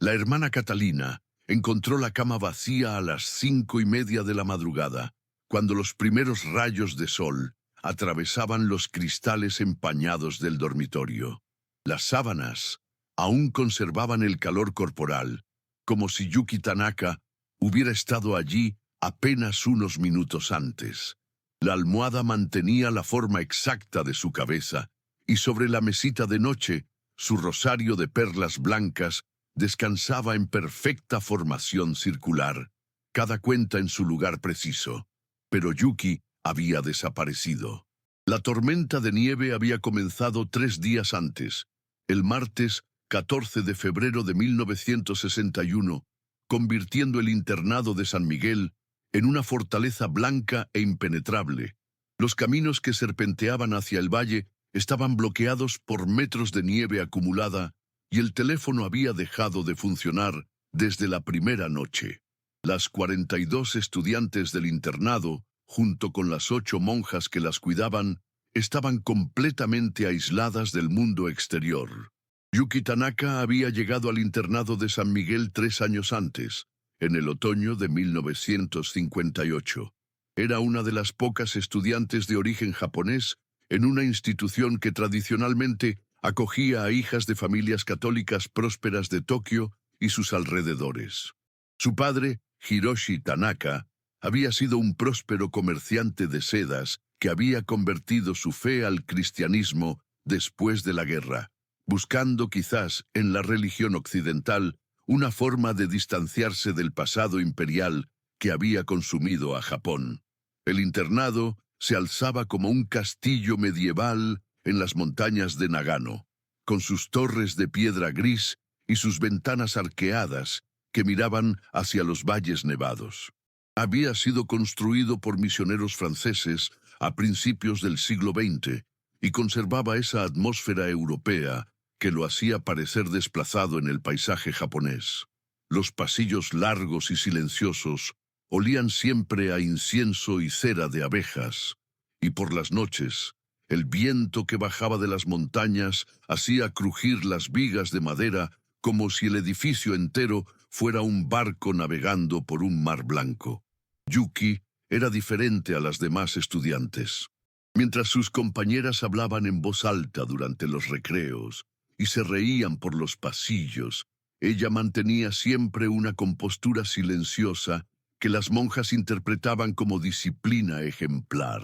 La hermana Catalina encontró la cama vacía a las 5:30 de la madrugada, cuando los primeros rayos de sol atravesaban los cristales empañados del dormitorio. Las sábanas aún conservaban el calor corporal, como si Yuki Tanaka hubiera estado allí apenas unos minutos antes. La almohada mantenía la forma exacta de su cabeza, y sobre la mesita de noche, su rosario de perlas blancas descansaba en perfecta formación circular, cada cuenta en su lugar preciso. Pero Yuki había desaparecido. La tormenta de nieve había comenzado 3 días antes, el martes 14 de febrero de 1961, convirtiendo el internado de San Miguel en una fortaleza blanca e impenetrable. Los caminos que serpenteaban hacia el valle estaban bloqueados por metros de nieve acumulada y el teléfono había dejado de funcionar desde la primera noche. Las 42 estudiantes del internado, junto con las 8 monjas que las cuidaban, estaban completamente aisladas del mundo exterior. Yuki Tanaka había llegado al internado de San Miguel 3 años antes, en el otoño de 1958. Era una de las pocas estudiantes de origen japonés en una institución que tradicionalmente acogía a hijas de familias católicas prósperas de Tokio y sus alrededores. Su padre, Hiroshi Tanaka, había sido un próspero comerciante de sedas que había convertido su fe al cristianismo después de la guerra, buscando quizás en la religión occidental una forma de distanciarse del pasado imperial que había consumido a Japón. El internado se alzaba como un castillo medieval en las montañas de Nagano, con sus torres de piedra gris y sus ventanas arqueadas que miraban hacia los valles nevados. Había sido construido por misioneros franceses a principios del siglo XX y conservaba esa atmósfera europea que lo hacía parecer desplazado en el paisaje japonés. Los pasillos largos y silenciosos olían siempre a incienso y cera de abejas, y por las noches, el viento que bajaba de las montañas hacía crujir las vigas de madera como si el edificio entero fuera un barco navegando por un mar blanco. Yuki era diferente a las demás estudiantes. Mientras sus compañeras hablaban en voz alta durante los recreos y se reían por los pasillos, ella mantenía siempre una compostura silenciosa que las monjas interpretaban como disciplina ejemplar.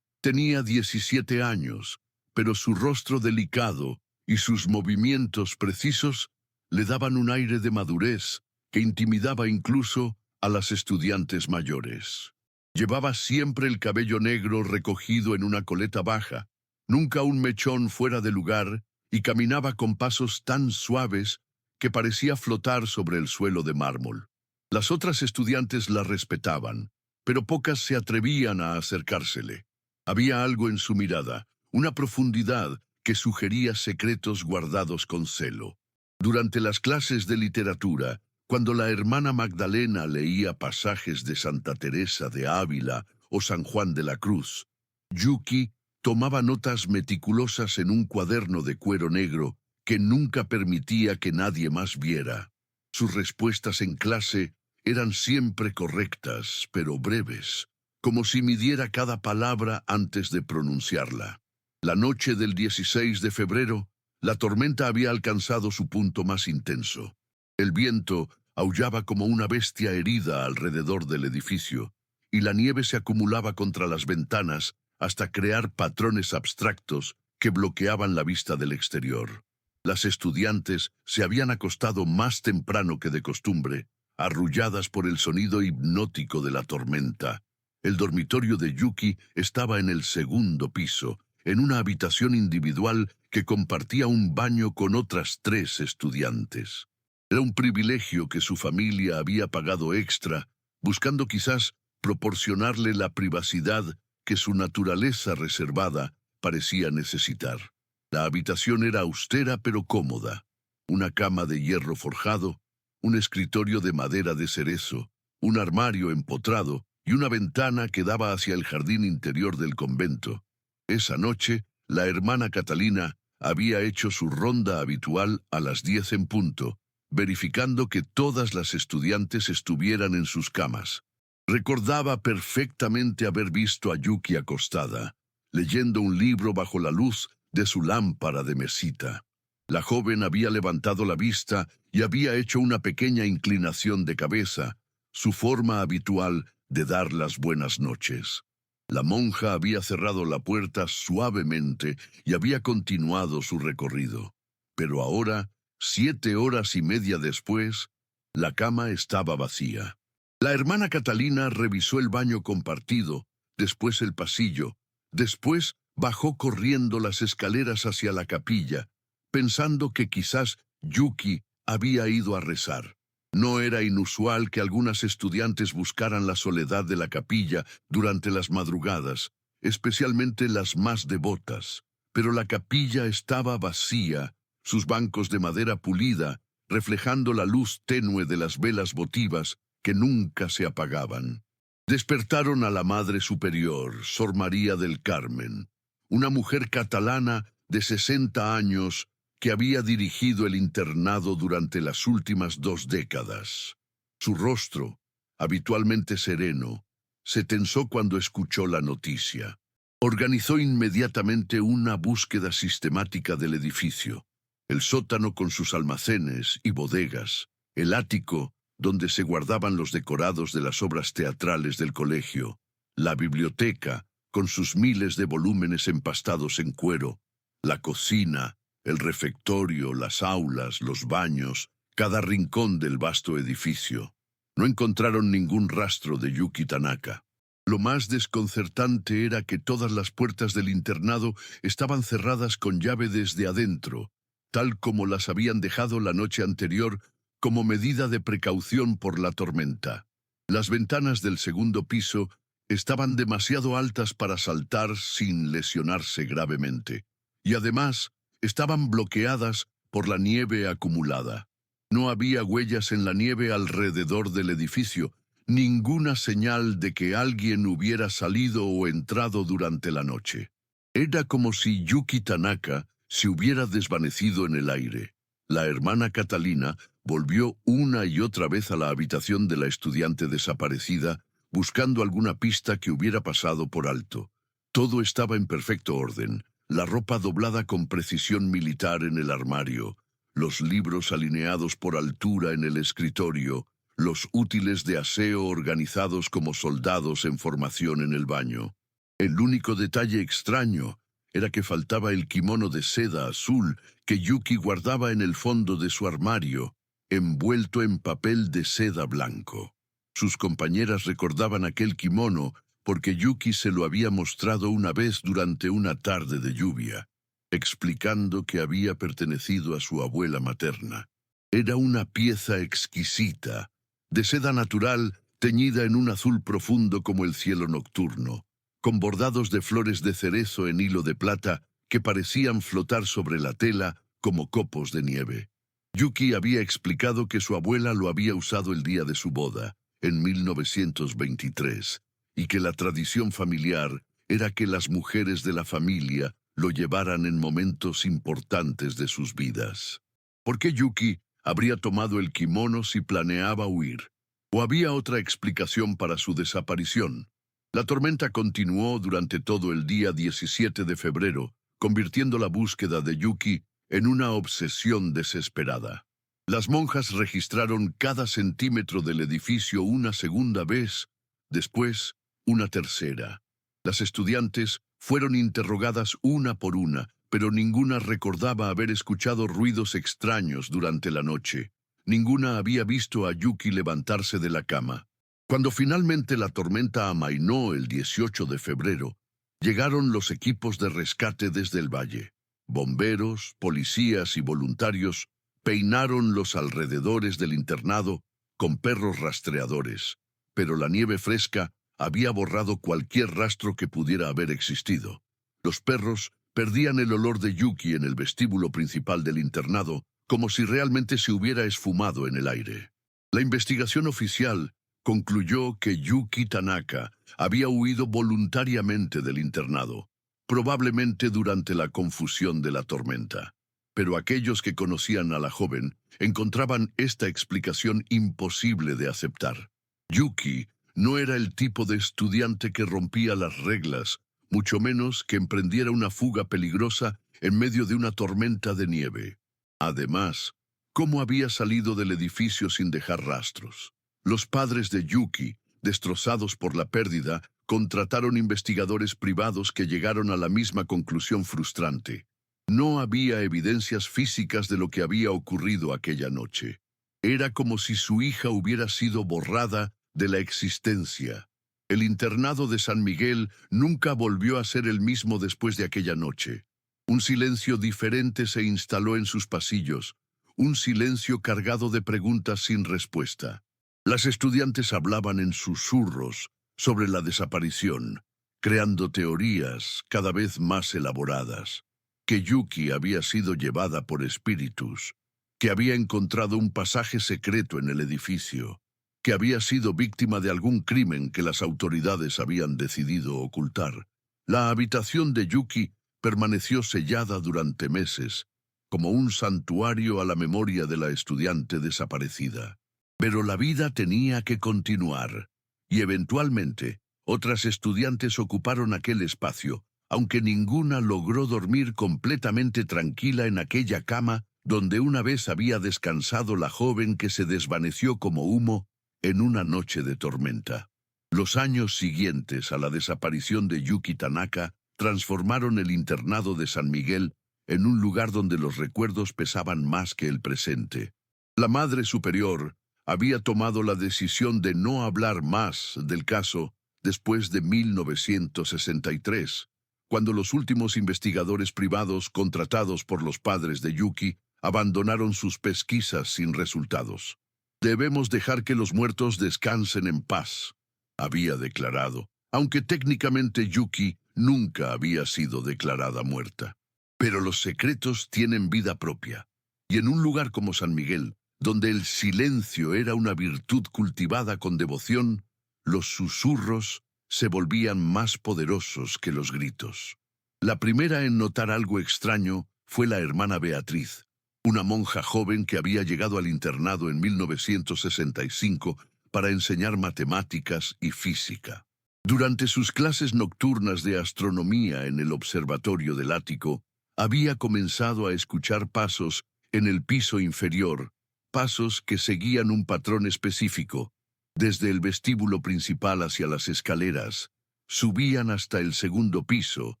Tenía 17 años, pero su rostro delicado y sus movimientos precisos le daban un aire de madurez que intimidaba incluso a las estudiantes mayores. Llevaba siempre el cabello negro recogido en una coleta baja, nunca un mechón fuera de lugar, y caminaba con pasos tan suaves que parecía flotar sobre el suelo de mármol. Las otras estudiantes la respetaban, pero pocas se atrevían a acercársele. Había algo en su mirada, una profundidad que sugería secretos guardados con celo. Durante las clases de literatura, cuando la hermana Magdalena leía pasajes de Santa Teresa de Ávila o San Juan de la Cruz, Yuki tomaba notas meticulosas en un cuaderno de cuero negro que nunca permitía que nadie más viera. Sus respuestas en clase eran siempre correctas, pero breves, como si midiera cada palabra antes de pronunciarla. La noche del 16 de febrero, la tormenta había alcanzado su punto más intenso. El viento aullaba como una bestia herida alrededor del edificio, y la nieve se acumulaba contra las ventanas hasta crear patrones abstractos que bloqueaban la vista del exterior. Las estudiantes se habían acostado más temprano que de costumbre, arrulladas por el sonido hipnótico de la tormenta. El dormitorio de Yuki estaba en el segundo piso, en una habitación individual que compartía un baño con otras 3 estudiantes. Era un privilegio que su familia había pagado extra, buscando quizás proporcionarle la privacidad que su naturaleza reservada parecía necesitar. La habitación era austera pero cómoda. Una cama de hierro forjado, un escritorio de madera de cerezo, un armario empotrado y una ventana que daba hacia el jardín interior del convento. Esa noche, la hermana Catalina había hecho su ronda habitual a las 10 en punto, verificando que todas las estudiantes estuvieran en sus camas. Recordaba perfectamente haber visto a Yuki acostada, leyendo un libro bajo la luz de su lámpara de mesita. La joven había levantado la vista y había hecho una pequeña inclinación de cabeza, su forma habitual de dar las buenas noches. La monja había cerrado la puerta suavemente y había continuado su recorrido. Pero ahora, 7 horas y media después, la cama estaba vacía. La hermana Catalina revisó el baño compartido, después el pasillo, después bajó corriendo las escaleras hacia la capilla, pensando que quizás Yuki había ido a rezar. No era inusual que algunas estudiantes buscaran la soledad de la capilla durante las madrugadas, especialmente las más devotas. Pero la capilla estaba vacía, sus bancos de madera pulida, reflejando la luz tenue de las velas votivas que nunca se apagaban. Despertaron a la Madre Superior, Sor María del Carmen, una mujer catalana de 60 años que había dirigido el internado durante las últimas 2 décadas. Su rostro, habitualmente sereno, se tensó cuando escuchó la noticia. Organizó inmediatamente una búsqueda sistemática del edificio, el sótano con sus almacenes y bodegas, el ático donde se guardaban los decorados de las obras teatrales del colegio, la biblioteca con sus miles de volúmenes empastados en cuero, la cocina, el refectorio, las aulas, los baños, cada rincón del vasto edificio. No encontraron ningún rastro de Yuki Tanaka. Lo más desconcertante era que todas las puertas del internado estaban cerradas con llave desde adentro, tal como las habían dejado la noche anterior como medida de precaución por la tormenta. Las ventanas del segundo piso estaban demasiado altas para saltar sin lesionarse gravemente, y además estaban bloqueadas por la nieve acumulada. No había huellas en la nieve alrededor del edificio, ninguna señal de que alguien hubiera salido o entrado durante la noche. Era como si Yuki Tanaka se hubiera desvanecido en el aire. La hermana Catalina volvió una y otra vez a la habitación de la estudiante desaparecida, buscando alguna pista que hubiera pasado por alto. Todo estaba en perfecto orden, la ropa doblada con precisión militar en el armario, los libros alineados por altura en el escritorio, los útiles de aseo organizados como soldados en formación en el baño. El único detalle extraño era que faltaba el kimono de seda azul que Yuki guardaba en el fondo de su armario, envuelto en papel de seda blanco. Sus compañeras recordaban aquel kimono porque Yuki se lo había mostrado una vez durante una tarde de lluvia, explicando que había pertenecido a su abuela materna. Era una pieza exquisita, de seda natural teñida en un azul profundo como el cielo nocturno, con bordados de flores de cerezo en hilo de plata que parecían flotar sobre la tela como copos de nieve. Yuki había explicado que su abuela lo había usado el día de su boda, en 1923, y que la tradición familiar era que las mujeres de la familia lo llevaran en momentos importantes de sus vidas. ¿Por qué Yuki habría tomado el kimono si planeaba huir? ¿O había otra explicación para su desaparición? La tormenta continuó durante todo el día 17 de febrero, convirtiendo la búsqueda de Yuki en una obsesión desesperada. Las monjas registraron cada centímetro del edificio una segunda vez, después una tercera. Las estudiantes fueron interrogadas una por una, pero ninguna recordaba haber escuchado ruidos extraños durante la noche. Ninguna había visto a Yuki levantarse de la cama. Cuando finalmente la tormenta amainó el 18 de febrero, llegaron los equipos de rescate desde el valle. Bomberos, policías y voluntarios peinaron los alrededores del internado con perros rastreadores, pero la nieve fresca había borrado cualquier rastro que pudiera haber existido. Los perros perdían el olor de Yuki en el vestíbulo principal del internado, como si realmente se hubiera esfumado en el aire. La investigación oficial concluyó que Yuki Tanaka había huido voluntariamente del internado, probablemente durante la confusión de la tormenta. Pero aquellos que conocían a la joven encontraban esta explicación imposible de aceptar. Yuki no era el tipo de estudiante que rompía las reglas, mucho menos que emprendiera una fuga peligrosa en medio de una tormenta de nieve. Además, ¿cómo había salido del edificio sin dejar rastros? Los padres de Yuki, destrozados por la pérdida, contrataron investigadores privados que llegaron a la misma conclusión frustrante. No había evidencias físicas de lo que había ocurrido aquella noche. Era como si su hija hubiera sido borrada de la existencia. El internado de San Miguel nunca volvió a ser el mismo después de aquella noche. Un silencio diferente se instaló en sus pasillos, un silencio cargado de preguntas sin respuesta. Las estudiantes hablaban en susurros sobre la desaparición, creando teorías cada vez más elaboradas. Que Yuki había sido llevada por espíritus, que había encontrado un pasaje secreto en el edificio, que había sido víctima de algún crimen que las autoridades habían decidido ocultar. La habitación de Yuki permaneció sellada durante meses, como un santuario a la memoria de la estudiante desaparecida. Pero la vida tenía que continuar, y eventualmente otras estudiantes ocuparon aquel espacio, aunque ninguna logró dormir completamente tranquila en aquella cama donde una vez había descansado la joven que se desvaneció como humo en una noche de tormenta. Los años siguientes a la desaparición de Yuki Tanaka transformaron el internado de San Miguel en un lugar donde los recuerdos pesaban más que el presente. La Madre Superior había tomado la decisión de no hablar más del caso después de 1963, cuando los últimos investigadores privados contratados por los padres de Yuki abandonaron sus pesquisas sin resultados. «Debemos dejar que los muertos descansen en paz», había declarado, aunque técnicamente Yuki nunca había sido declarada muerta. Pero los secretos tienen vida propia, y en un lugar como San Miguel, donde el silencio era una virtud cultivada con devoción, los susurros se volvían más poderosos que los gritos. La primera en notar algo extraño fue la hermana Beatriz, una monja joven que había llegado al internado en 1965 para enseñar matemáticas y física. Durante sus clases nocturnas de astronomía en el observatorio del ático, había comenzado a escuchar pasos en el piso inferior, pasos que seguían un patrón específico. Desde el vestíbulo principal hacia las escaleras, subían hasta el segundo piso,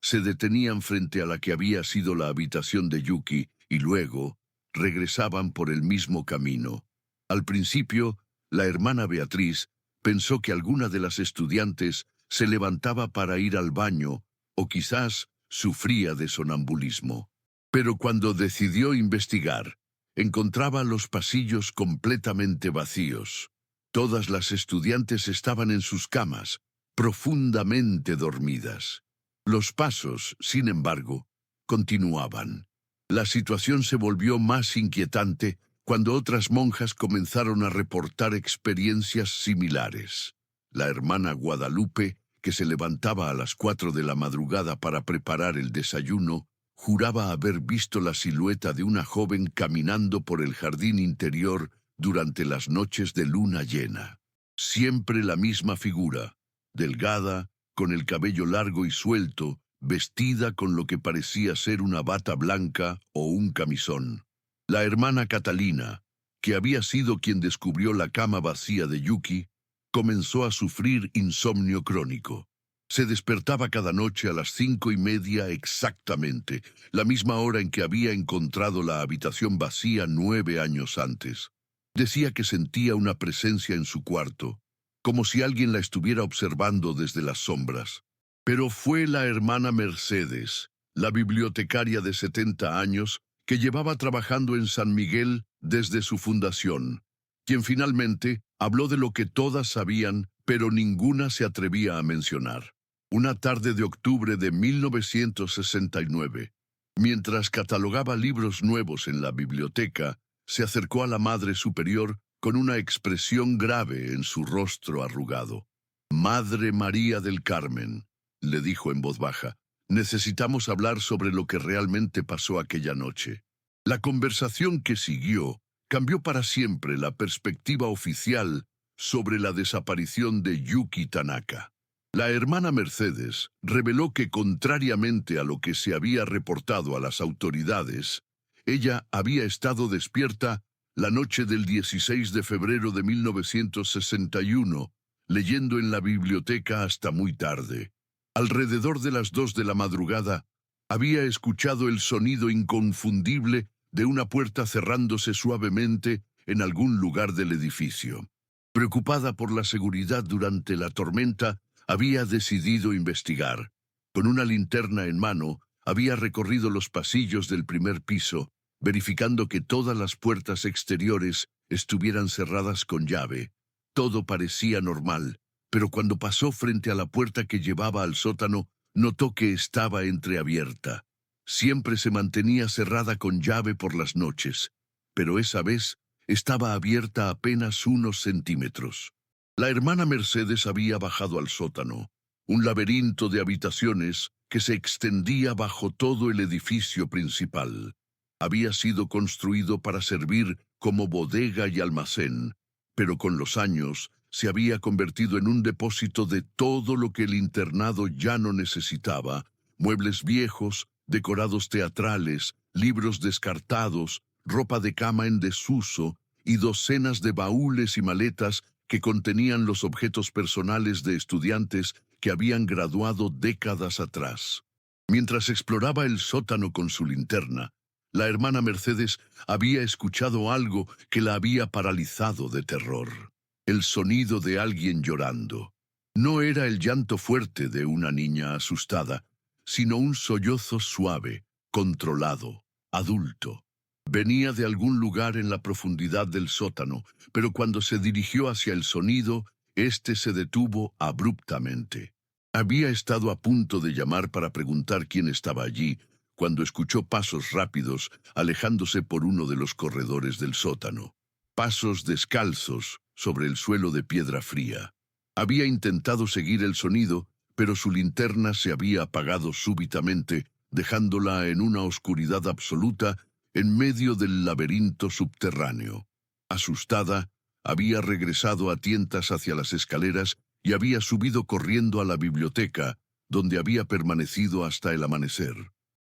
se detenían frente a la que había sido la habitación de Yuki y luego regresaban por el mismo camino. Al principio, la hermana Beatriz pensó que alguna de las estudiantes se levantaba para ir al baño o quizás sufría de sonambulismo. Pero cuando decidió investigar, encontraba los pasillos completamente vacíos. Todas las estudiantes estaban en sus camas, profundamente dormidas. Los pasos, sin embargo, continuaban. La situación se volvió más inquietante cuando otras monjas comenzaron a reportar experiencias similares. La hermana Guadalupe, que se levantaba a las 4 de la madrugada para preparar el desayuno, juraba haber visto la silueta de una joven caminando por el jardín interior durante las noches de luna llena. Siempre la misma figura, delgada, con el cabello largo y suelto, vestida con lo que parecía ser una bata blanca o un camisón. La hermana Catalina, que había sido quien descubrió la cama vacía de Yuki, comenzó a sufrir insomnio crónico. Se despertaba cada noche a las 5:30 exactamente, la misma hora en que había encontrado la habitación vacía 9 años antes. Decía que sentía una presencia en su cuarto, como si alguien la estuviera observando desde las sombras. Pero fue la hermana Mercedes, la bibliotecaria de 70 años, que llevaba trabajando en San Miguel desde su fundación, quien finalmente habló de lo que todas sabían, pero ninguna se atrevía a mencionar. Una tarde de octubre de 1969, mientras catalogaba libros nuevos en la biblioteca, se acercó a la Madre Superior con una expresión grave en su rostro arrugado. «Madre María del Carmen», le dijo en voz baja, «necesitamos hablar sobre lo que realmente pasó aquella noche». La conversación que siguió cambió para siempre la perspectiva oficial sobre la desaparición de Yuki Tanaka. La hermana Mercedes reveló que, contrariamente a lo que se había reportado a las autoridades, ella había estado despierta la noche del 16 de febrero de 1961, leyendo en la biblioteca hasta muy tarde. Alrededor de las 2 de la madrugada, había escuchado el sonido inconfundible de una puerta cerrándose suavemente en algún lugar del edificio. Preocupada por la seguridad durante la tormenta, había decidido investigar. Con una linterna en mano, había recorrido los pasillos del primer piso, verificando que todas las puertas exteriores estuvieran cerradas con llave. Todo parecía normal, pero cuando pasó frente a la puerta que llevaba al sótano, notó que estaba entreabierta. Siempre se mantenía cerrada con llave por las noches, pero esa vez estaba abierta apenas unos centímetros. La hermana Mercedes había bajado al sótano, un laberinto de habitaciones que se extendía bajo todo el edificio principal. Había sido construido para servir como bodega y almacén, pero con los años se había convertido en un depósito de todo lo que el internado ya no necesitaba: muebles viejos, decorados teatrales, libros descartados, ropa de cama en desuso y docenas de baúles y maletas que contenían los objetos personales de estudiantes que habían graduado décadas atrás. Mientras exploraba el sótano con su linterna, la hermana Mercedes había escuchado algo que la había paralizado de terror: el sonido de alguien llorando. No era el llanto fuerte de una niña asustada, sino un sollozo suave, controlado, adulto. Venía de algún lugar en la profundidad del sótano, pero cuando se dirigió hacia el sonido, éste se detuvo abruptamente. Había estado a punto de llamar para preguntar quién estaba allí, cuando escuchó pasos rápidos alejándose por uno de los corredores del sótano. Pasos descalzos sobre el suelo de piedra fría. Había intentado seguir el sonido, pero su linterna se había apagado súbitamente, dejándola en una oscuridad absoluta en medio del laberinto subterráneo. Asustada, había regresado a tientas hacia las escaleras y había subido corriendo a la biblioteca, donde había permanecido hasta el amanecer.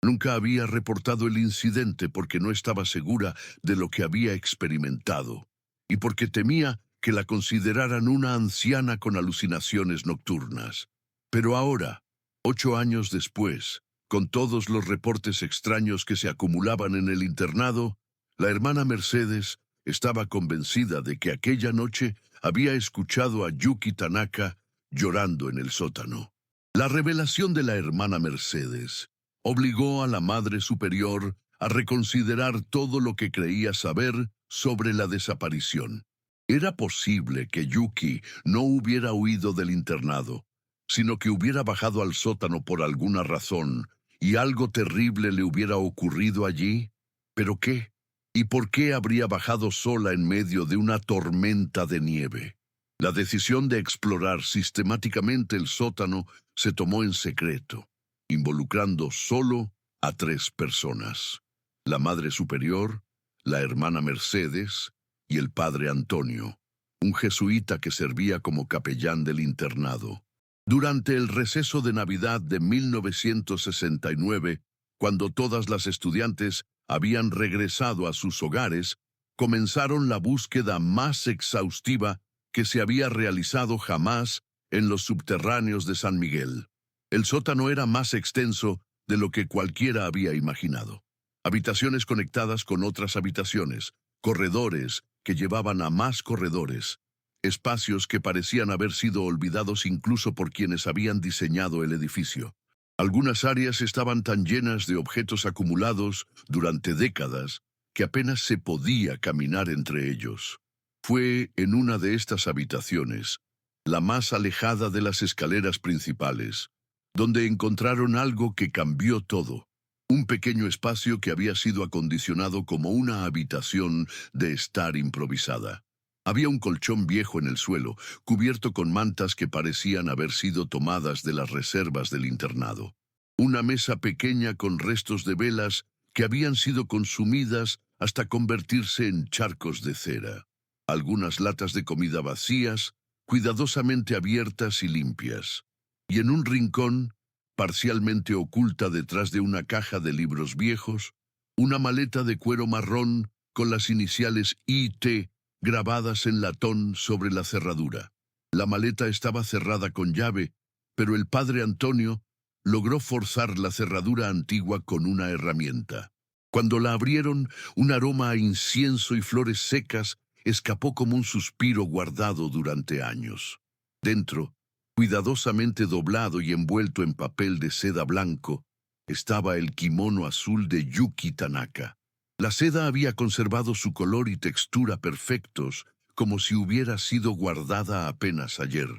Nunca había reportado el incidente porque no estaba segura de lo que había experimentado, y porque temía que la consideraran una anciana con alucinaciones nocturnas. Pero ahora, 8 años después, con todos los reportes extraños que se acumulaban en el internado, la hermana Mercedes estaba convencida de que aquella noche había escuchado a Yuki Tanaka llorando en el sótano. La revelación de la hermana Mercedes obligó a la Madre Superior a reconsiderar todo lo que creía saber sobre la desaparición. Era posible que Yuki no hubiera huido del internado, sino que hubiera bajado al sótano por alguna razón y algo terrible le hubiera ocurrido allí. ¿Pero qué? ¿Y por qué habría bajado sola en medio de una tormenta de nieve? La decisión de explorar sistemáticamente el sótano se tomó en secreto, involucrando solo a 3 personas: la Madre Superior, la hermana Mercedes y el padre Antonio, un jesuita que servía como capellán del internado. Durante el receso de Navidad de 1969, cuando todas las estudiantes habían regresado a sus hogares, comenzaron la búsqueda más exhaustiva que se había realizado jamás en los subterráneos de San Miguel. El sótano era más extenso de lo que cualquiera había imaginado. Habitaciones conectadas con otras habitaciones, corredores que llevaban a más corredores, espacios que parecían haber sido olvidados incluso por quienes habían diseñado el edificio. Algunas áreas estaban tan llenas de objetos acumulados durante décadas que apenas se podía caminar entre ellos. Fue en una de estas habitaciones, la más alejada de las escaleras principales, donde encontraron algo que cambió todo. Un pequeño espacio que había sido acondicionado como una habitación de estar improvisada. Había un colchón viejo en el suelo, cubierto con mantas que parecían haber sido tomadas de las reservas del internado. Una mesa pequeña con restos de velas que habían sido consumidas hasta convertirse en charcos de cera. Algunas latas de comida vacías, cuidadosamente abiertas y limpias. Y en un rincón, parcialmente oculta detrás de una caja de libros viejos, una maleta de cuero marrón con las iniciales IT grabadas en latón sobre la cerradura. La maleta estaba cerrada con llave, pero el padre Antonio logró forzar la cerradura antigua con una herramienta. Cuando la abrieron, un aroma a incienso y flores secas escapó como un suspiro guardado durante años. Dentro, cuidadosamente doblado y envuelto en papel de seda blanco, estaba el kimono azul de Yuki Tanaka. La seda había conservado su color y textura perfectos, como si hubiera sido guardada apenas ayer.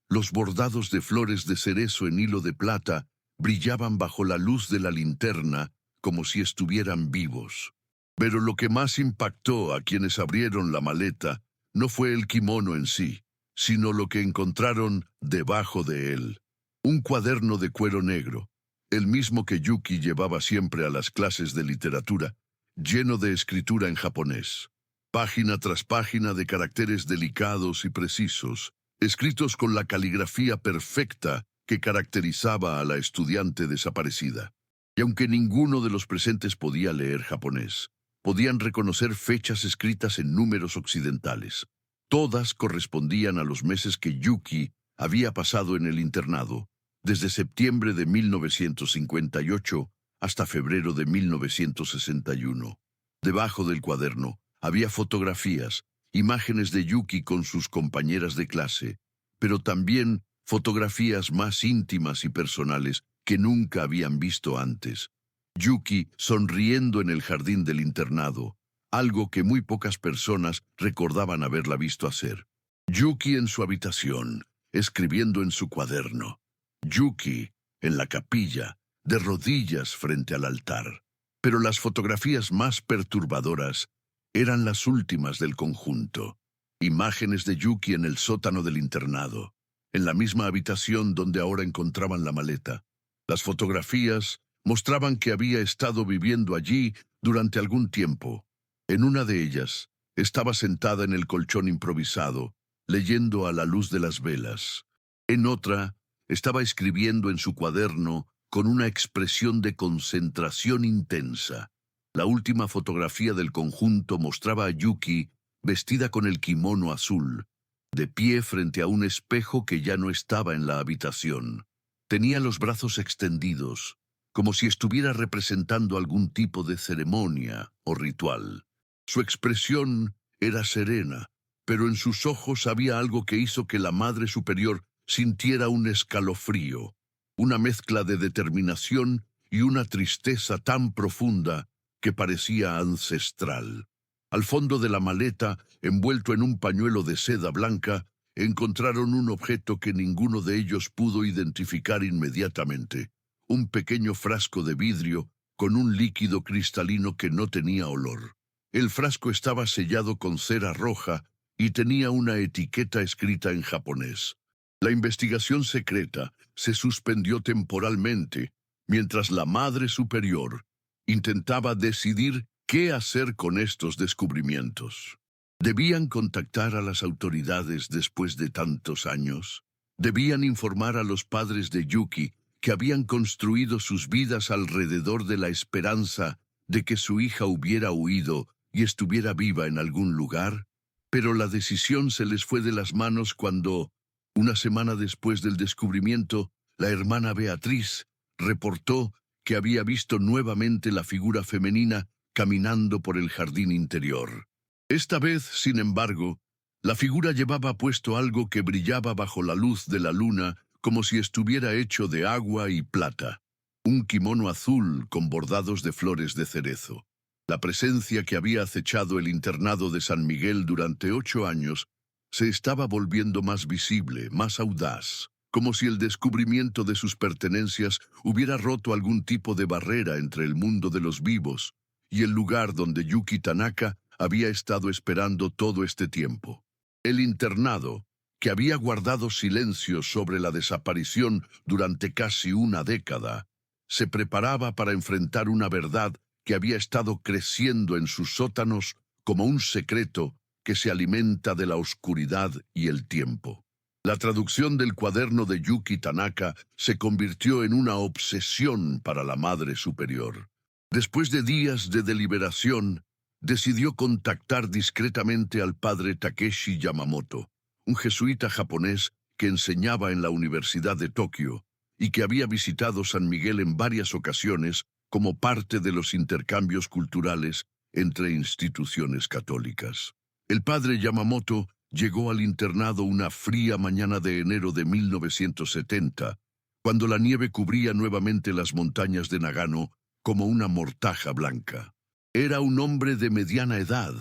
Los bordados de flores de cerezo en hilo de plata brillaban bajo la luz de la linterna como si estuvieran vivos. Pero lo que más impactó a quienes abrieron la maleta no fue el kimono en sí, sino lo que encontraron debajo de él. Un cuaderno de cuero negro, el mismo que Yuki llevaba siempre a las clases de literatura, lleno de escritura en japonés. Página tras página de caracteres delicados y precisos, escritos con la caligrafía perfecta que caracterizaba a la estudiante desaparecida. Y aunque ninguno de los presentes podía leer japonés, podían reconocer fechas escritas en números occidentales. Todas correspondían a los meses que Yuki había pasado en el internado, desde septiembre de 1958 hasta febrero de 1961. Debajo del cuaderno había fotografías, imágenes de Yuki con sus compañeras de clase, pero también fotografías más íntimas y personales que nunca habían visto antes. Yuki sonriendo en el jardín del internado, algo que muy pocas personas recordaban haberla visto hacer. Yuki en su habitación, escribiendo en su cuaderno. Yuki en la capilla, de rodillas frente al altar. Pero las fotografías más perturbadoras eran las últimas del conjunto. Imágenes de Yuki en el sótano del internado, en la misma habitación donde ahora encontraban la maleta. Las fotografías mostraban que había estado viviendo allí durante algún tiempo. En una de ellas, estaba sentada en el colchón improvisado, leyendo a la luz de las velas. En otra, estaba escribiendo en su cuaderno con una expresión de concentración intensa. La última fotografía del conjunto mostraba a Yuki vestida con el kimono azul, de pie frente a un espejo que ya no estaba en la habitación. Tenía los brazos extendidos, como si estuviera representando algún tipo de ceremonia o ritual. Su expresión era serena, pero en sus ojos había algo que hizo que la Madre Superior sintiera un escalofrío, una mezcla de determinación y una tristeza tan profunda que parecía ancestral. Al fondo de la maleta, envuelto en un pañuelo de seda blanca, encontraron un objeto que ninguno de ellos pudo identificar inmediatamente. Un pequeño frasco de vidrio con un líquido cristalino que no tenía olor. El frasco estaba sellado con cera roja y tenía una etiqueta escrita en japonés. La investigación secreta se suspendió temporalmente mientras la Madre Superior intentaba decidir qué hacer con estos descubrimientos. ¿Debían contactar a las autoridades después de tantos años? ¿Debían informar a los padres de Yuki que habían construido sus vidas alrededor de la esperanza de que su hija hubiera huido y estuviera viva en algún lugar? Pero la decisión se les fue de las manos cuando, una semana después del descubrimiento, la hermana Beatriz reportó que había visto nuevamente la figura femenina caminando por el jardín interior. Esta vez, sin embargo, la figura llevaba puesto algo que brillaba bajo la luz de la luna como si estuviera hecho de agua y plata. Un kimono azul con bordados de flores de cerezo. La presencia que había acechado el internado de San Miguel durante 8 años se estaba volviendo más visible, más audaz, como si el descubrimiento de sus pertenencias hubiera roto algún tipo de barrera entre el mundo de los vivos y el lugar donde Yuki Tanaka había estado esperando todo este tiempo. El internado, que había guardado silencio sobre la desaparición durante casi una década, se preparaba para enfrentar una verdad que había estado creciendo en sus sótanos como un secreto que se alimenta de la oscuridad y el tiempo. La traducción del cuaderno de Yuki Tanaka se convirtió en una obsesión para la Madre Superior. Después de días de deliberación, decidió contactar discretamente al padre Takeshi Yamamoto, un jesuita japonés que enseñaba en la Universidad de Tokio y que había visitado San Miguel en varias ocasiones como parte de los intercambios culturales entre instituciones católicas. El padre Yamamoto llegó al internado una fría mañana de enero de 1970, cuando la nieve cubría nuevamente las montañas de Nagano como una mortaja blanca. Era un hombre de mediana edad,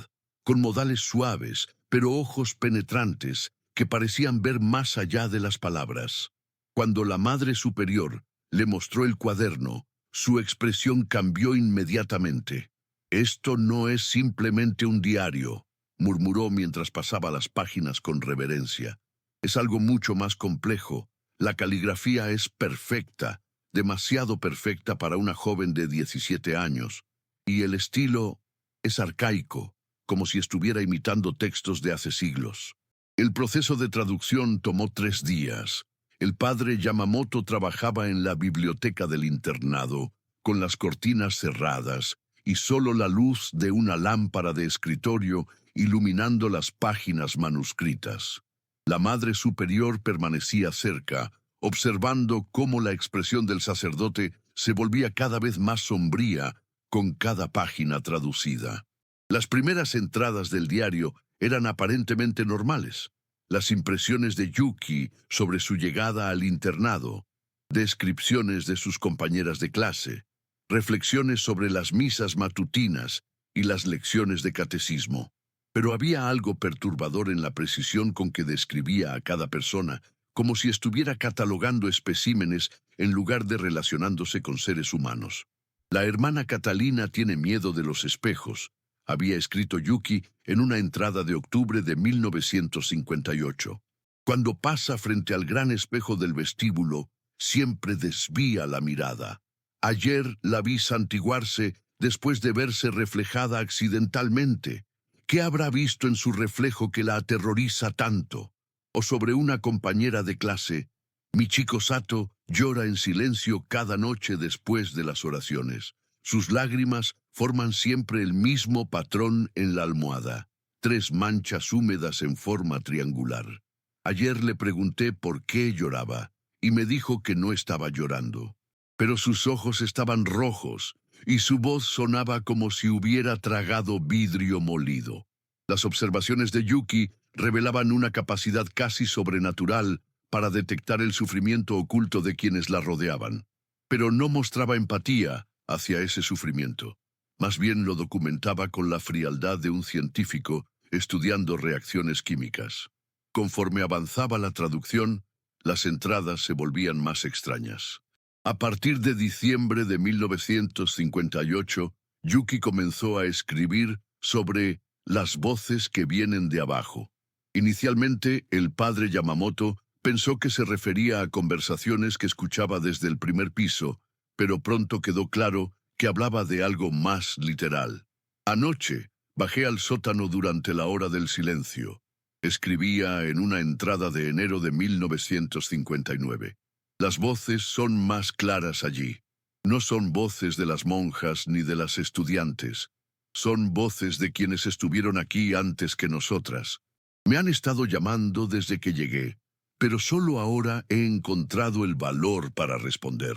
con modales suaves, pero ojos penetrantes que parecían ver más allá de las palabras. Cuando la Madre Superior le mostró el cuaderno, su expresión cambió inmediatamente. «Esto no es simplemente un diario», murmuró mientras pasaba las páginas con reverencia. «Es algo mucho más complejo. La caligrafía es perfecta, demasiado perfecta para una joven de 17 años. Y el estilo es arcaico, como si estuviera imitando textos de hace siglos». El proceso de traducción tomó 3 días. El padre Yamamoto trabajaba en la biblioteca del internado, con las cortinas cerradas y solo la luz de una lámpara de escritorio iluminando las páginas manuscritas. La Madre Superior permanecía cerca, observando cómo la expresión del sacerdote se volvía cada vez más sombría con cada página traducida. Las primeras entradas del diario eran aparentemente normales. Las impresiones de Yuki sobre su llegada al internado, descripciones de sus compañeras de clase, reflexiones sobre las misas matutinas y las lecciones de catecismo. Pero había algo perturbador en la precisión con que describía a cada persona, como si estuviera catalogando especímenes en lugar de relacionándose con seres humanos. «La hermana Catalina tiene miedo de los espejos», había escrito Yuki en una entrada de octubre de 1958. «Cuando pasa frente al gran espejo del vestíbulo, siempre desvía la mirada. Ayer la vi santiguarse después de verse reflejada accidentalmente. ¿Qué habrá visto en su reflejo que la aterroriza tanto?» O sobre una compañera de clase: «Michiko Sato llora en silencio cada noche después de las oraciones. Sus lágrimas forman siempre el mismo patrón en la almohada, 3 manchas húmedas en forma triangular. Ayer le pregunté por qué lloraba y me dijo que no estaba llorando. Pero sus ojos estaban rojos y su voz sonaba como si hubiera tragado vidrio molido». Las observaciones de Yuki revelaban una capacidad casi sobrenatural para detectar el sufrimiento oculto de quienes la rodeaban. Pero no mostraba empatía hacia ese sufrimiento. Más bien lo documentaba con la frialdad de un científico estudiando reacciones químicas. Conforme avanzaba la traducción, las entradas se volvían más extrañas. A partir de diciembre de 1958, Yuki comenzó a escribir sobre las voces que vienen de abajo. Inicialmente, el padre Yamamoto pensó que se refería a conversaciones que escuchaba desde el primer piso, pero pronto quedó claro que hablaba de algo más literal. «Anoche bajé al sótano durante la hora del silencio», escribía en una entrada de enero de 1959. «Las voces son más claras allí. No son voces de las monjas ni de las estudiantes. Son voces de quienes estuvieron aquí antes que nosotras. Me han estado llamando desde que llegué, pero solo ahora he encontrado el valor para responder».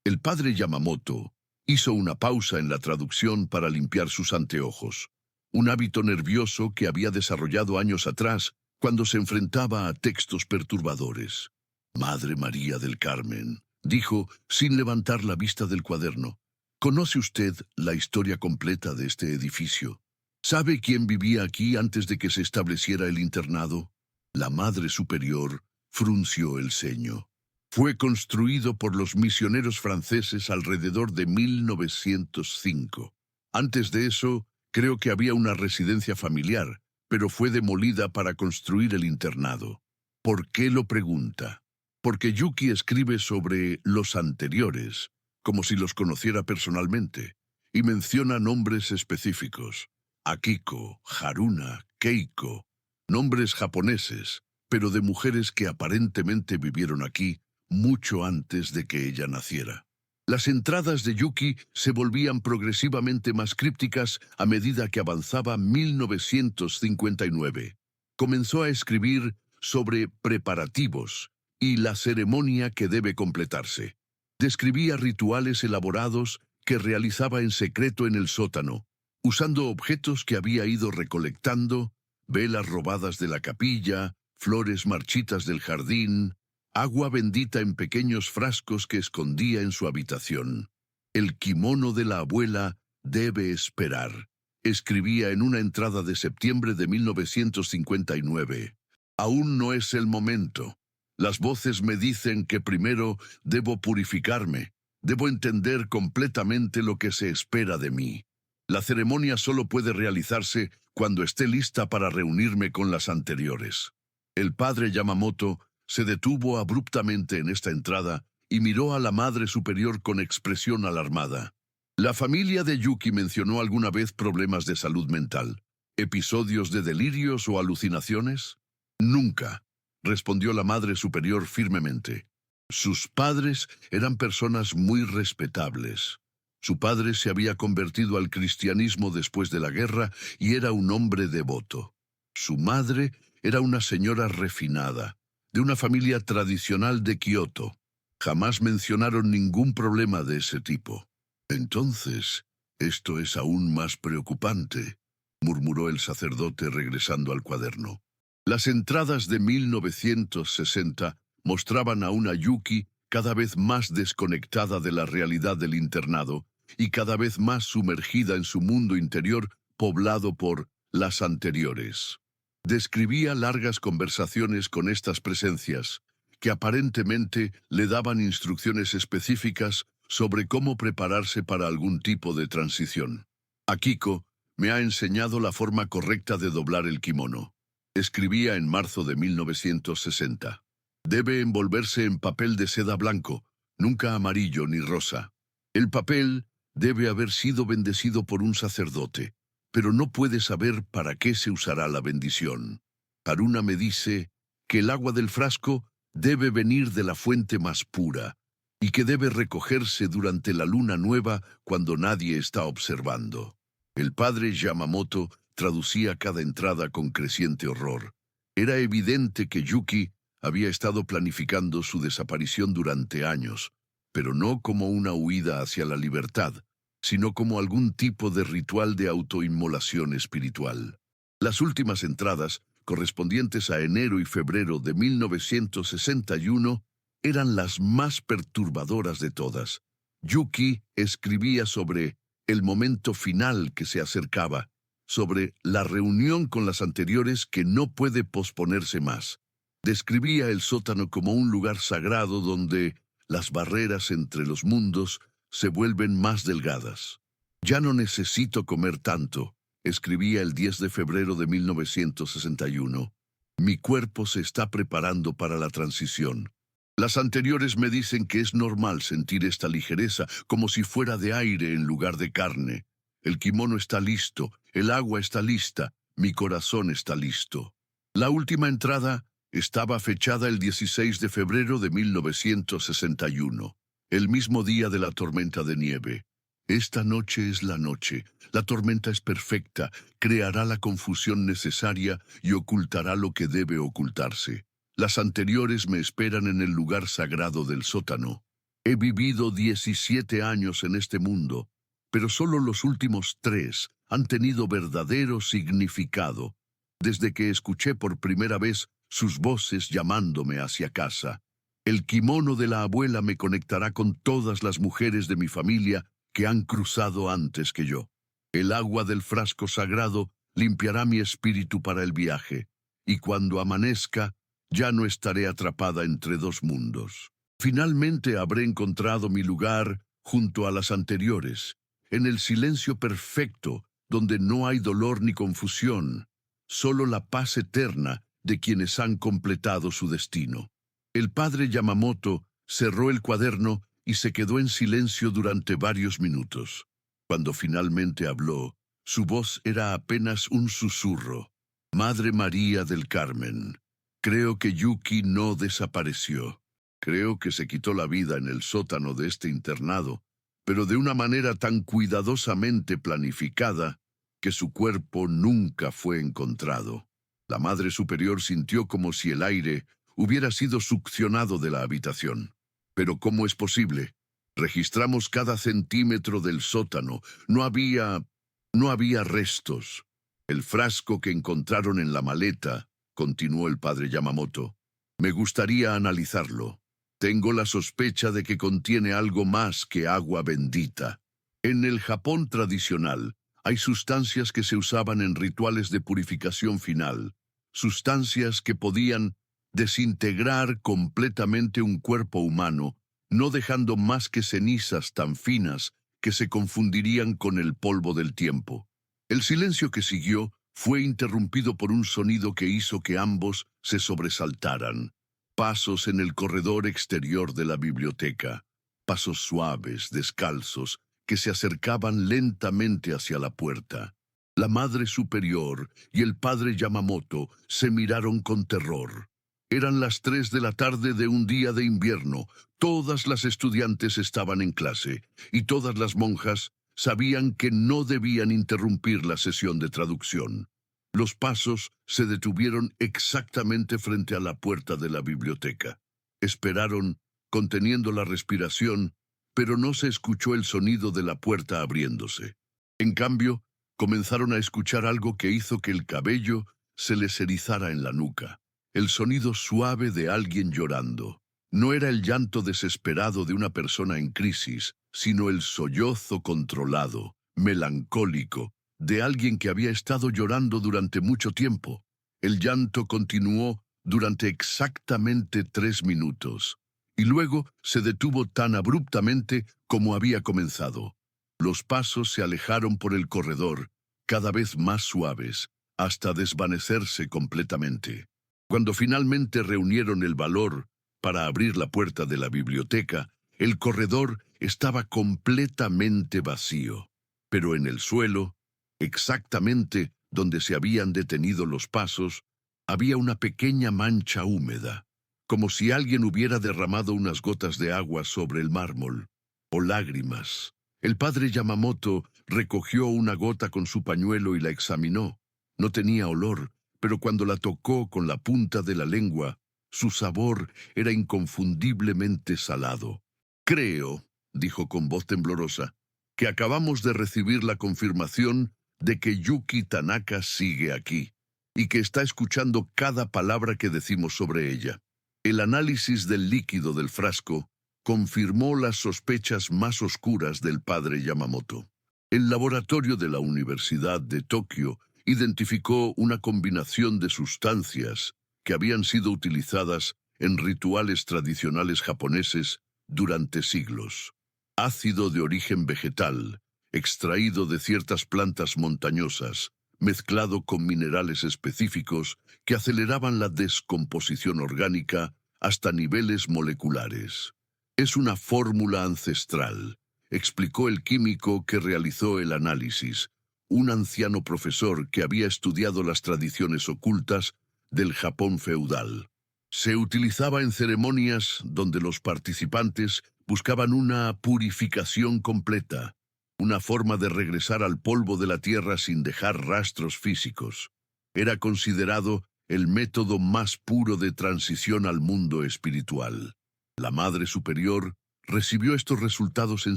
El padre Yamamoto hizo una pausa en la traducción para limpiar sus anteojos, un hábito nervioso que había desarrollado años atrás cuando se enfrentaba a textos perturbadores. «Madre María del Carmen», dijo sin levantar la vista del cuaderno, «¿conoce usted la historia completa de este edificio? ¿Sabe quién vivía aquí antes de que se estableciera el internado?» La Madre Superior frunció el ceño. «Fue construido por los misioneros franceses alrededor de 1905. Antes de eso, creo que había una residencia familiar, pero fue demolida para construir el internado». ¿Por qué lo pregunta? Porque Yuki escribe sobre los anteriores, como si los conociera personalmente, y menciona nombres específicos: Akiko, Haruna, Keiko, nombres japoneses, pero de mujeres que aparentemente vivieron aquí mucho antes de que ella naciera. Las entradas de Yuki se volvían progresivamente más crípticas a medida que avanzaba 1959. Comenzó a escribir sobre preparativos y la ceremonia que debe completarse. Describía rituales elaborados que realizaba en secreto en el sótano, usando objetos que había ido recolectando, velas robadas de la capilla, flores marchitas del jardín, agua bendita en pequeños frascos que escondía en su habitación. El kimono de la abuela debe esperar, escribía en una entrada de septiembre de 1959. Aún no es el momento. Las voces me dicen que primero debo purificarme, debo entender completamente lo que se espera de mí. La ceremonia solo puede realizarse cuando esté lista para reunirme con las anteriores. El padre Yamamoto se detuvo abruptamente en esta entrada y miró a la madre superior con expresión alarmada. La familia de Yuki mencionó alguna vez problemas de salud mental, episodios de delirios o alucinaciones. Nunca, respondió la madre superior firmemente. Sus padres eran personas muy respetables. Su padre se había convertido al cristianismo después de la guerra y era un hombre devoto. Su madre era una señora refinada, de una familia tradicional de Kioto. Jamás mencionaron ningún problema de ese tipo. Entonces, esto es aún más preocupante, murmuró el sacerdote regresando al cuaderno. Las entradas de 1960 mostraban a una Yuki cada vez más desconectada de la realidad del internado y cada vez más sumergida en su mundo interior poblado por las anteriores. Describía largas conversaciones con estas presencias, que aparentemente le daban instrucciones específicas sobre cómo prepararse para algún tipo de transición. Akiko me ha enseñado la forma correcta de doblar el kimono. Escribía en marzo de 1960. Debe envolverse en papel de seda blanco, nunca amarillo ni rosa. El papel debe haber sido bendecido por un sacerdote, pero no puede saber para qué se usará la bendición. Haruna me dice que el agua del frasco debe venir de la fuente más pura y que debe recogerse durante la luna nueva cuando nadie está observando. El padre Yamamoto traducía cada entrada con creciente horror. Era evidente que Yuki había estado planificando su desaparición durante años, pero no como una huida hacia la libertad, sino como algún tipo de ritual de autoinmolación espiritual. Las últimas entradas, correspondientes a enero y febrero de 1961, eran las más perturbadoras de todas. Yuki escribía sobre el momento final que se acercaba, sobre la reunión con las anteriores que no puede posponerse más. Describía el sótano como un lugar sagrado donde las barreras entre los mundos se vuelven más delgadas. Ya no necesito comer tanto, escribía el 10 de febrero de 1961. Mi cuerpo se está preparando para la transición. Las anteriores me dicen que es normal sentir esta ligereza, como si fuera de aire en lugar de carne. El kimono está listo, el agua está lista, mi corazón está listo. La última entrada estaba fechada el 16 de febrero de 1961, el mismo día de la tormenta de nieve. Esta noche es la noche, la tormenta es perfecta, creará la confusión necesaria y ocultará lo que debe ocultarse. Las anteriores me esperan en el lugar sagrado del sótano. He vivido 17 años en este mundo, pero solo los últimos 3 han tenido verdadero significado, desde que escuché por primera vez sus voces llamándome hacia casa. El kimono de la abuela me conectará con todas las mujeres de mi familia que han cruzado antes que yo. El agua del frasco sagrado limpiará mi espíritu para el viaje, y cuando amanezca, ya no estaré atrapada entre dos mundos. Finalmente habré encontrado mi lugar junto a las anteriores, en el silencio perfecto, donde no hay dolor ni confusión, solo la paz eterna de quienes han completado su destino. El padre Yamamoto cerró el cuaderno y se quedó en silencio durante varios minutos. Cuando finalmente habló, su voz era apenas un susurro. Madre María del Carmen, creo que Yuki no desapareció. Creo que se quitó la vida en el sótano de este internado, pero de una manera tan cuidadosamente planificada que su cuerpo nunca fue encontrado. La Madre Superior sintió como si el aire hubiera sido succionado de la habitación. Pero ¿cómo es posible? Registramos cada centímetro del sótano. No había restos. El frasco que encontraron en la maleta, continuó el padre Yamamoto. Me gustaría analizarlo. Tengo la sospecha de que contiene algo más que agua bendita. En el Japón tradicional, hay sustancias que se usaban en rituales de purificación final, sustancias que podían desintegrar completamente un cuerpo humano, no dejando más que cenizas tan finas que se confundirían con el polvo del tiempo. El silencio que siguió fue interrumpido por un sonido que hizo que ambos se sobresaltaran. Pasos en el corredor exterior de la biblioteca, pasos suaves, descalzos, que se acercaban lentamente hacia la puerta. La Madre Superior y el padre Yamamoto se miraron con terror. Eran las 3 de la tarde de un día de invierno. Todas las estudiantes estaban en clase, y todas las monjas sabían que no debían interrumpir la sesión de traducción. Los pasos se detuvieron exactamente frente a la puerta de la biblioteca. Esperaron, conteniendo la respiración, pero no se escuchó el sonido de la puerta abriéndose. En cambio, comenzaron a escuchar algo que hizo que el cabello se les erizara en la nuca. El sonido suave de alguien llorando. No era el llanto desesperado de una persona en crisis, sino el sollozo controlado, melancólico, de alguien que había estado llorando durante mucho tiempo. El llanto continuó durante exactamente 3 minutos, y luego se detuvo tan abruptamente como había comenzado. Los pasos se alejaron por el corredor, cada vez más suaves, hasta desvanecerse completamente. Cuando finalmente reunieron el valor para abrir la puerta de la biblioteca, el corredor estaba completamente vacío, pero en el suelo, exactamente donde se habían detenido los pasos, había una pequeña mancha húmeda, como si alguien hubiera derramado unas gotas de agua sobre el mármol, o lágrimas. El padre Yamamoto recogió una gota con su pañuelo y la examinó. No tenía olor, pero cuando la tocó con la punta de la lengua, su sabor era inconfundiblemente salado. Creo, dijo con voz temblorosa, que acabamos de recibir la confirmación de que Yuki Tanaka sigue aquí, y que está escuchando cada palabra que decimos sobre ella. El análisis del líquido del frasco confirmó las sospechas más oscuras del padre Yamamoto. El laboratorio de la Universidad de Tokio identificó una combinación de sustancias que habían sido utilizadas en rituales tradicionales japoneses durante siglos. Ácido de origen vegetal, extraído de ciertas plantas montañosas, mezclado con minerales específicos que aceleraban la descomposición orgánica hasta niveles moleculares. Es una fórmula ancestral, explicó el químico que realizó el análisis, un anciano profesor que había estudiado las tradiciones ocultas del Japón feudal. Se utilizaba en ceremonias donde los participantes buscaban una purificación completa, una forma de regresar al polvo de la tierra sin dejar rastros físicos. Era considerado el método más puro de transición al mundo espiritual. La Madre Superior recibió estos resultados en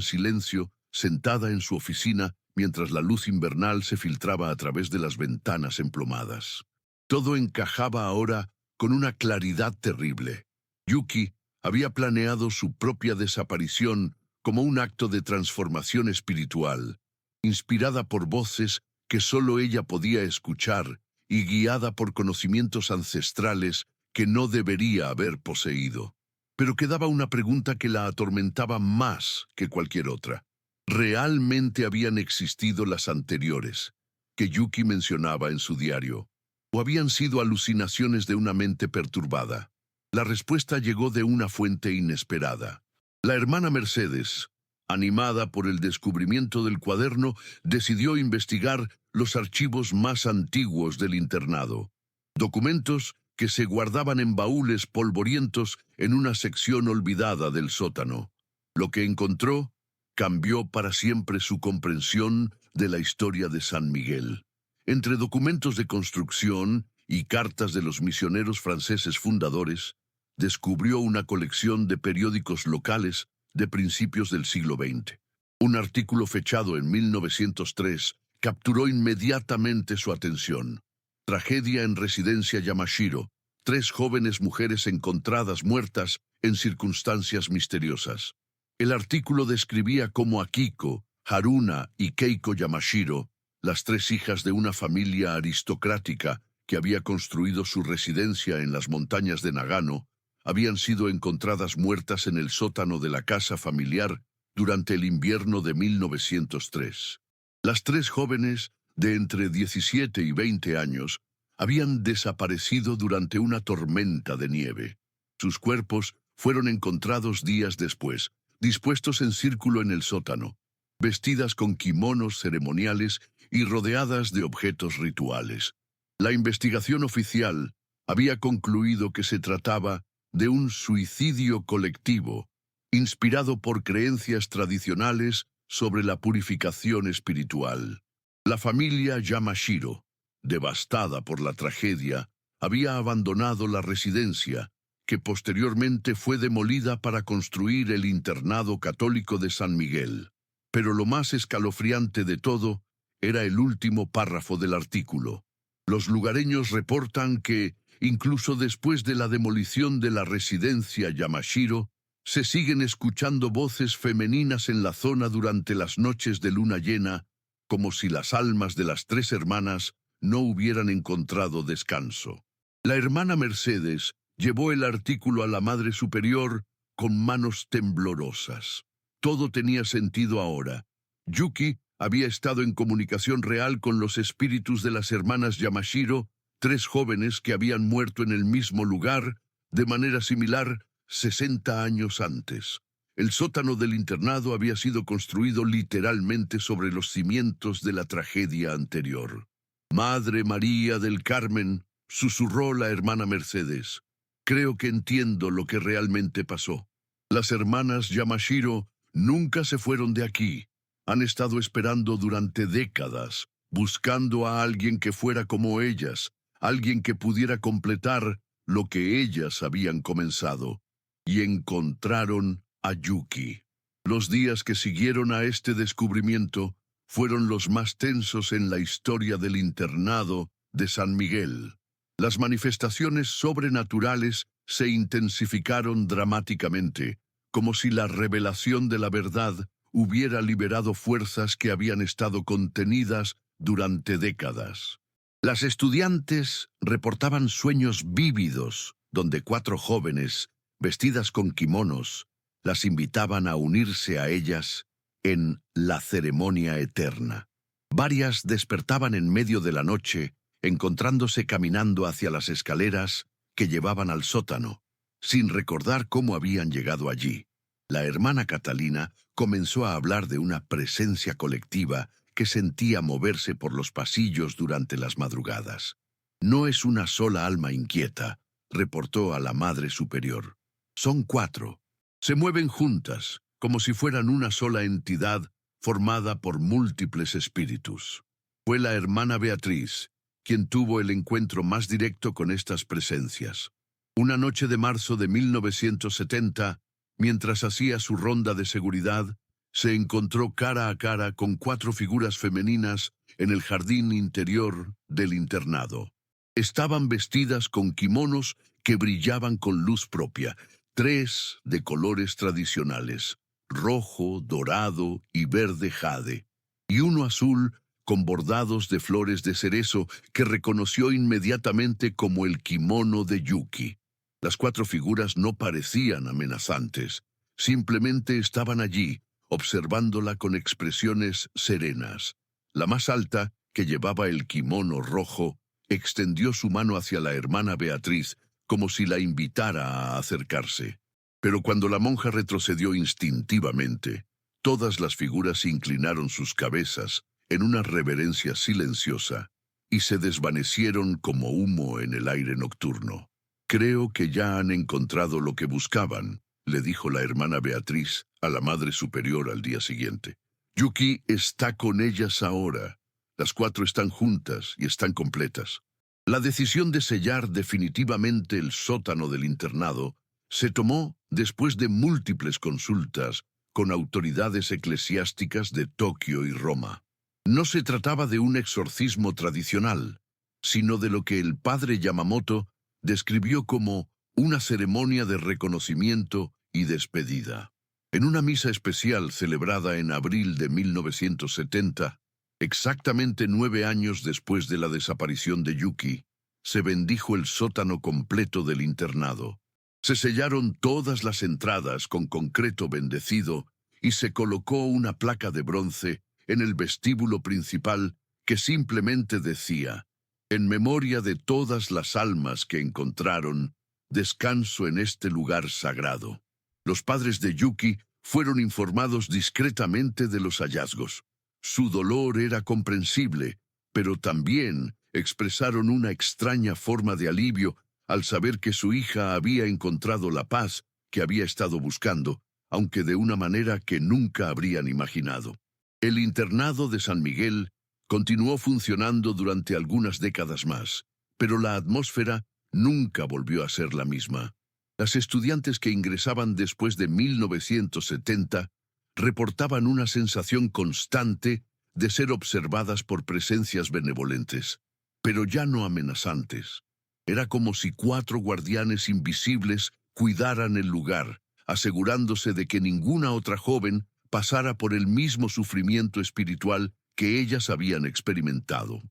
silencio, sentada en su oficina, mientras la luz invernal se filtraba a través de las ventanas emplomadas. Todo encajaba ahora con una claridad terrible. Yuki había planeado su propia desaparición como un acto de transformación espiritual, inspirada por voces que solo ella podía escuchar y guiada por conocimientos ancestrales que no debería haber poseído. Pero quedaba una pregunta que la atormentaba más que cualquier otra. ¿Realmente habían existido las anteriores, que Yuki mencionaba en su diario, o habían sido alucinaciones de una mente perturbada? La respuesta llegó de una fuente inesperada. La hermana Mercedes Animada por el descubrimiento del cuaderno, decidió investigar los archivos más antiguos del internado. Documentos que se guardaban en baúles polvorientos en una sección olvidada del sótano. Lo que encontró cambió para siempre su comprensión de la historia de San Miguel. Entre documentos de construcción y cartas de los misioneros franceses fundadores, descubrió una colección de periódicos locales de principios del siglo XX. Un artículo fechado en 1903 capturó inmediatamente su atención. Tragedia en residencia Yamashiro. 3 jóvenes mujeres encontradas muertas en circunstancias misteriosas. El artículo describía cómo Akiko, Haruna y Keiko Yamashiro, las 3 hijas de una familia aristocrática que había construido su residencia en las montañas de Nagano, habían sido encontradas muertas en el sótano de la casa familiar durante el invierno de 1903. Las 3 jóvenes, de entre 17 y 20 años, habían desaparecido durante una tormenta de nieve. Sus cuerpos fueron encontrados días después, dispuestos en círculo en el sótano, vestidas con kimonos ceremoniales y rodeadas de objetos rituales. La investigación oficial había concluido que se trataba de un suicidio colectivo, inspirado por creencias tradicionales sobre la purificación espiritual. La familia Yamashiro, devastada por la tragedia, había abandonado la residencia, que posteriormente fue demolida para construir el internado católico de San Miguel. Pero lo más escalofriante de todo era el último párrafo del artículo. Los lugareños reportan que, incluso después de la demolición de la residencia Yamashiro, se siguen escuchando voces femeninas en la zona durante las noches de luna llena, como si las almas de las 3 hermanas no hubieran encontrado descanso. La hermana Mercedes llevó el artículo a la Madre Superior con manos temblorosas. Todo tenía sentido ahora. Yuki había estado en comunicación real con los espíritus de las hermanas Yamashiro, 3 jóvenes que habían muerto en el mismo lugar, de manera similar, 60 años antes. El sótano del internado había sido construido literalmente sobre los cimientos de la tragedia anterior. «Madre María del Carmen», susurró la hermana Mercedes, «creo que entiendo lo que realmente pasó. Las hermanas Yamashiro nunca se fueron de aquí. Han estado esperando durante décadas, buscando a alguien que fuera como ellas, alguien que pudiera completar lo que ellas habían comenzado. Y encontraron a Yuki. Los días que siguieron a este descubrimiento fueron los más tensos en la historia del internado de San Miguel. Las manifestaciones sobrenaturales se intensificaron dramáticamente, como si la revelación de la verdad hubiera liberado fuerzas que habían estado contenidas durante décadas. Las estudiantes reportaban sueños vívidos, donde 4 jóvenes, vestidas con kimonos, las invitaban a unirse a ellas en la ceremonia eterna. Varias despertaban en medio de la noche, encontrándose caminando hacia las escaleras que llevaban al sótano, sin recordar cómo habían llegado allí. La hermana Catalina comenzó a hablar de una presencia colectiva que sentía moverse por los pasillos durante las madrugadas. «No es una sola alma inquieta», reportó a la Madre Superior. «Son 4. Se mueven juntas, como si fueran una sola entidad formada por múltiples espíritus». Fue la hermana Beatriz quien tuvo el encuentro más directo con estas presencias. Una noche de marzo de 1970, mientras hacía su ronda de seguridad, se encontró cara a cara con 4 figuras femeninas en el jardín interior del internado. Estaban vestidas con kimonos que brillaban con luz propia, 3 de colores tradicionales, rojo, dorado y verde jade, y uno azul con bordados de flores de cerezo que reconoció inmediatamente como el kimono de Yuki. Las 4 figuras no parecían amenazantes, simplemente estaban allí, observándola con expresiones serenas. La más alta, que llevaba el kimono rojo, extendió su mano hacia la hermana Beatriz, como si la invitara a acercarse. Pero cuando la monja retrocedió instintivamente, todas las figuras inclinaron sus cabezas en una reverencia silenciosa y se desvanecieron como humo en el aire nocturno. «Creo que ya han encontrado lo que buscaban», le dijo la hermana Beatriz a la Madre Superior al día siguiente. «Yuki está con ellas ahora. Las 4 están juntas y están completas». La decisión de sellar definitivamente el sótano del internado se tomó después de múltiples consultas con autoridades eclesiásticas de Tokio y Roma. No se trataba de un exorcismo tradicional, sino de lo que el padre Yamamoto describió como una ceremonia de reconocimiento y despedida. En una misa especial celebrada en abril de 1970, exactamente 9 años después de la desaparición de Yuki, se bendijo el sótano completo del internado. Se sellaron todas las entradas con concreto bendecido y se colocó una placa de bronce en el vestíbulo principal que simplemente decía: «En memoria de todas las almas que encontraron descanso en este lugar sagrado». Los padres de Yuki fueron informados discretamente de los hallazgos. Su dolor era comprensible, pero también expresaron una extraña forma de alivio al saber que su hija había encontrado la paz que había estado buscando, aunque de una manera que nunca habrían imaginado. El internado de San Miguel continuó funcionando durante algunas décadas más, pero la atmósfera nunca volvió a ser la misma. Las estudiantes que ingresaban después de 1970 reportaban una sensación constante de ser observadas por presencias benevolentes, pero ya no amenazantes. Era como si 4 guardianes invisibles cuidaran el lugar, asegurándose de que ninguna otra joven pasara por el mismo sufrimiento espiritual que ellas habían experimentado.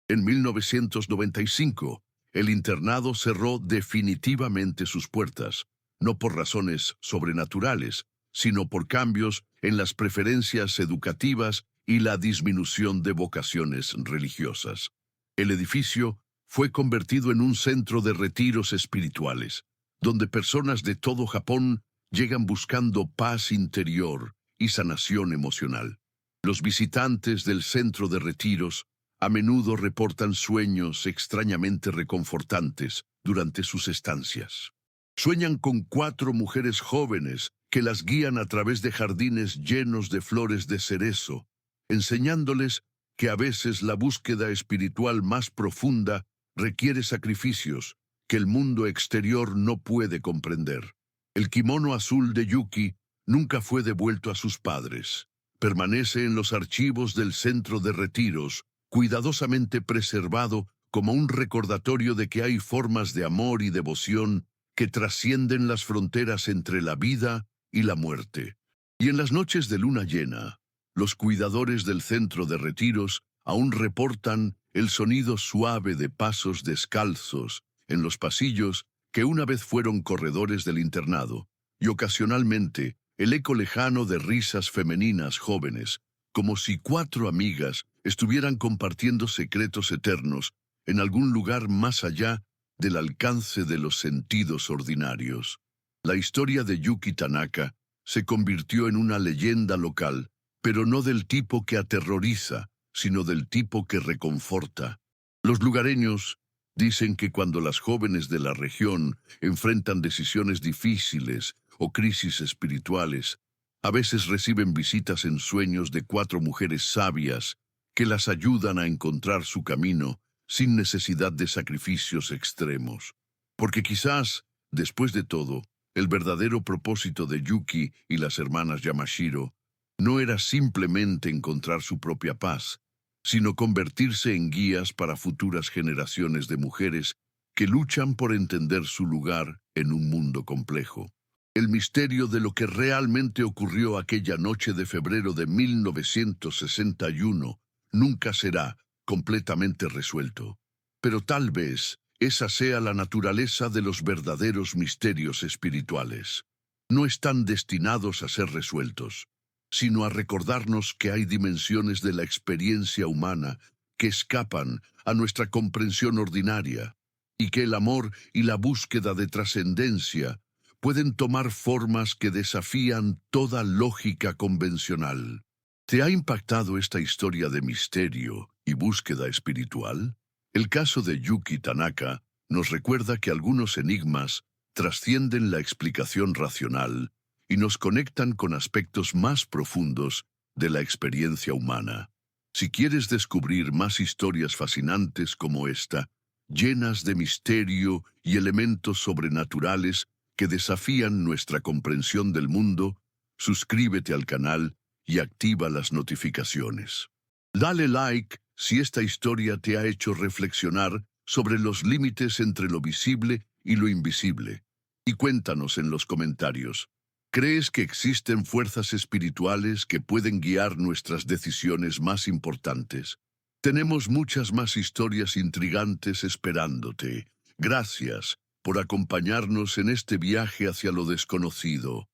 En 1995, el internado cerró definitivamente sus puertas, no por razones sobrenaturales, sino por cambios en las preferencias educativas y la disminución de vocaciones religiosas. El edificio fue convertido en un centro de retiros espirituales, donde personas de todo Japón llegan buscando paz interior y sanación emocional. Los visitantes del centro de retiros a menudo reportan sueños extrañamente reconfortantes durante sus estancias. Sueñan con 4 mujeres jóvenes que las guían a través de jardines llenos de flores de cerezo, enseñándoles que a veces la búsqueda espiritual más profunda requiere sacrificios que el mundo exterior no puede comprender. El kimono azul de Yuki nunca fue devuelto a sus padres. Permanece en los archivos del centro de retiros, cuidadosamente preservado como un recordatorio de que hay formas de amor y devoción que trascienden las fronteras entre la vida y la muerte. Y en las noches de luna llena, los cuidadores del centro de retiros aún reportan el sonido suave de pasos descalzos en los pasillos que una vez fueron corredores del internado, y ocasionalmente el eco lejano de risas femeninas jóvenes, como si 4 amigas estuvieran compartiendo secretos eternos en algún lugar más allá del alcance de los sentidos ordinarios. La historia de Yuki Tanaka se convirtió en una leyenda local, pero no del tipo que aterroriza, sino del tipo que reconforta. Los lugareños dicen que cuando las jóvenes de la región enfrentan decisiones difíciles o crisis espirituales, a veces reciben visitas en sueños de 4 mujeres sabias que las ayudan a encontrar su camino sin necesidad de sacrificios extremos. Porque quizás, después de todo, el verdadero propósito de Yuki y las hermanas Yamashiro no era simplemente encontrar su propia paz, sino convertirse en guías para futuras generaciones de mujeres que luchan por entender su lugar en un mundo complejo. El misterio de lo que realmente ocurrió aquella noche de febrero de 1961 nunca será completamente resuelto. Pero tal vez esa sea la naturaleza de los verdaderos misterios espirituales. No están destinados a ser resueltos, sino a recordarnos que hay dimensiones de la experiencia humana que escapan a nuestra comprensión ordinaria, y que el amor y la búsqueda de trascendencia pueden tomar formas que desafían toda lógica convencional. ¿Te ha impactado esta historia de misterio y búsqueda espiritual? El caso de Yuki Tanaka nos recuerda que algunos enigmas trascienden la explicación racional y nos conectan con aspectos más profundos de la experiencia humana. Si quieres descubrir más historias fascinantes como esta, llenas de misterio y elementos sobrenaturales que desafían nuestra comprensión del mundo, suscríbete al canal y activa las notificaciones. Dale like si esta historia te ha hecho reflexionar sobre los límites entre lo visible y lo invisible. Y cuéntanos en los comentarios, ¿crees que existen fuerzas espirituales que pueden guiar nuestras decisiones más importantes? Tenemos muchas más historias intrigantes esperándote. Gracias por acompañarnos en este viaje hacia lo desconocido.